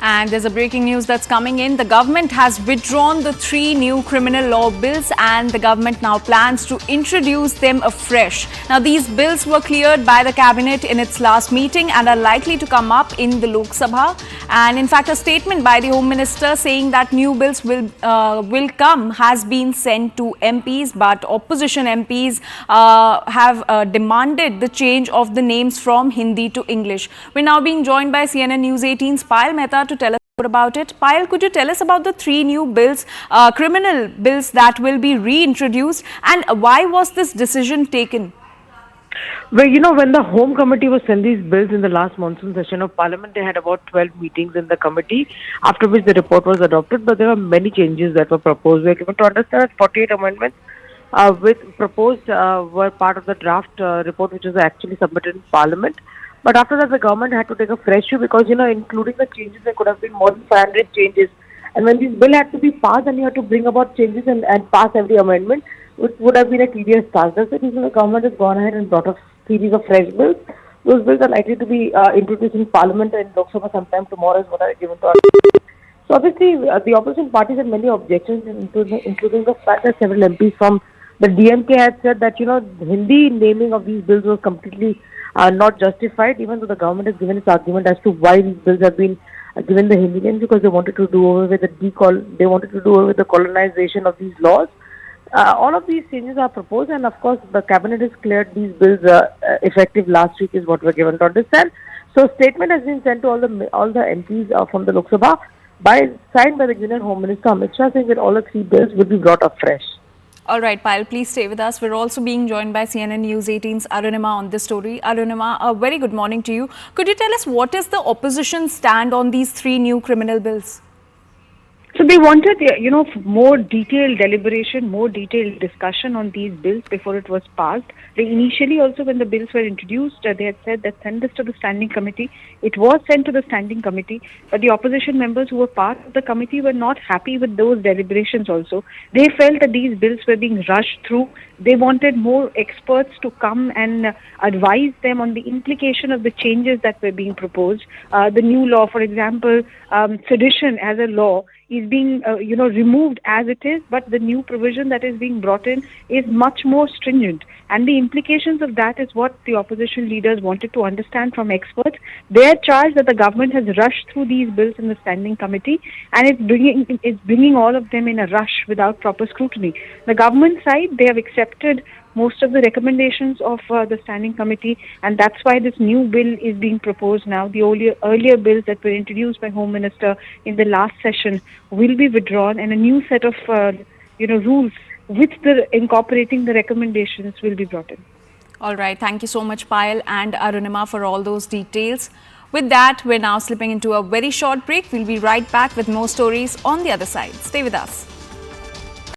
And there's a breaking news that's coming in. The government has withdrawn the 3 new criminal law bills and the government now plans to introduce them afresh. Now, these bills were cleared by the cabinet in its last meeting and are likely to come up in the Lok Sabha. And in fact, a statement by the Home Minister saying that new bills will come has been sent to MPs, but opposition MPs have demanded the change of the names from Hindi to English. We're now being joined by CNN News 18's Payal Mehta to tell us more about it. Payal, could you tell us about the 3 new bills, criminal bills that will be reintroduced, and why was this decision taken? Well, when the Home Committee was sent these bills in the last monsoon session of Parliament, they had about 12 meetings in the committee, after which the report was adopted, but there were many changes that were proposed. We are given to understand that 48 amendments with proposed were part of the draft report which was actually submitted in Parliament. But after that, the government had to take a fresh view because, including the changes, there could have been more than 500 changes. And when this bill had to be passed and you had to bring about changes and pass every amendment, it would have been a tedious task. That's the reason the government has gone ahead and brought a series of fresh bills. Those bills are likely to be introduced in Parliament and Lok Sabha sometime tomorrow is what I given to us. So obviously, the opposition parties had many objections, including the fact that several MPs from the DMK had said that, Hindi naming of these bills was completely not justified, even though the government has given its argument as to why these bills have been given the Hindi names, because they wanted to do away with the colonization of these laws. All of these changes are proposed, and of course, the cabinet has cleared these bills effective last week, is what we're given to understand. So, a statement has been sent to all the MPs from the Lok Sabha signed by the Union Home Minister Amit Shah, saying that all the 3 bills will be brought up fresh. All right, Payal, please stay with us. We're also being joined by CNN News 18's Arunima on this story. Arunima, a very good morning to you. Could you tell us what is the opposition stand on these 3 new criminal bills? So they wanted, more detailed deliberation, more detailed discussion on these bills before it was passed. They initially also, when the bills were introduced, they had said that send this to the standing committee. It was sent to the standing committee, but the opposition members who were part of the committee were not happy with those deliberations also. They felt that these bills were being rushed through. They wanted more experts to come and advise them on the implication of the changes that were being proposed. The new law, for example, sedition as a law, is being removed as it is, but the new provision that is being brought in is much more stringent, and the implications of that is what the opposition leaders wanted to understand from experts. They are charged that the government has rushed through these bills in the standing committee, and it's bringing all of them in a rush without proper scrutiny. The government side, they have accepted most of the recommendations of the standing committee, and that's why this new bill is being proposed now. The earlier bills that were introduced by Home Minister in the last session will be withdrawn, and a new set of rules with incorporating the recommendations will be brought in. All right, thank you so much, Payal and Arunima, for all those details. With that, we're now slipping into a very short break. We'll be right back with more stories on the other side. Stay with us.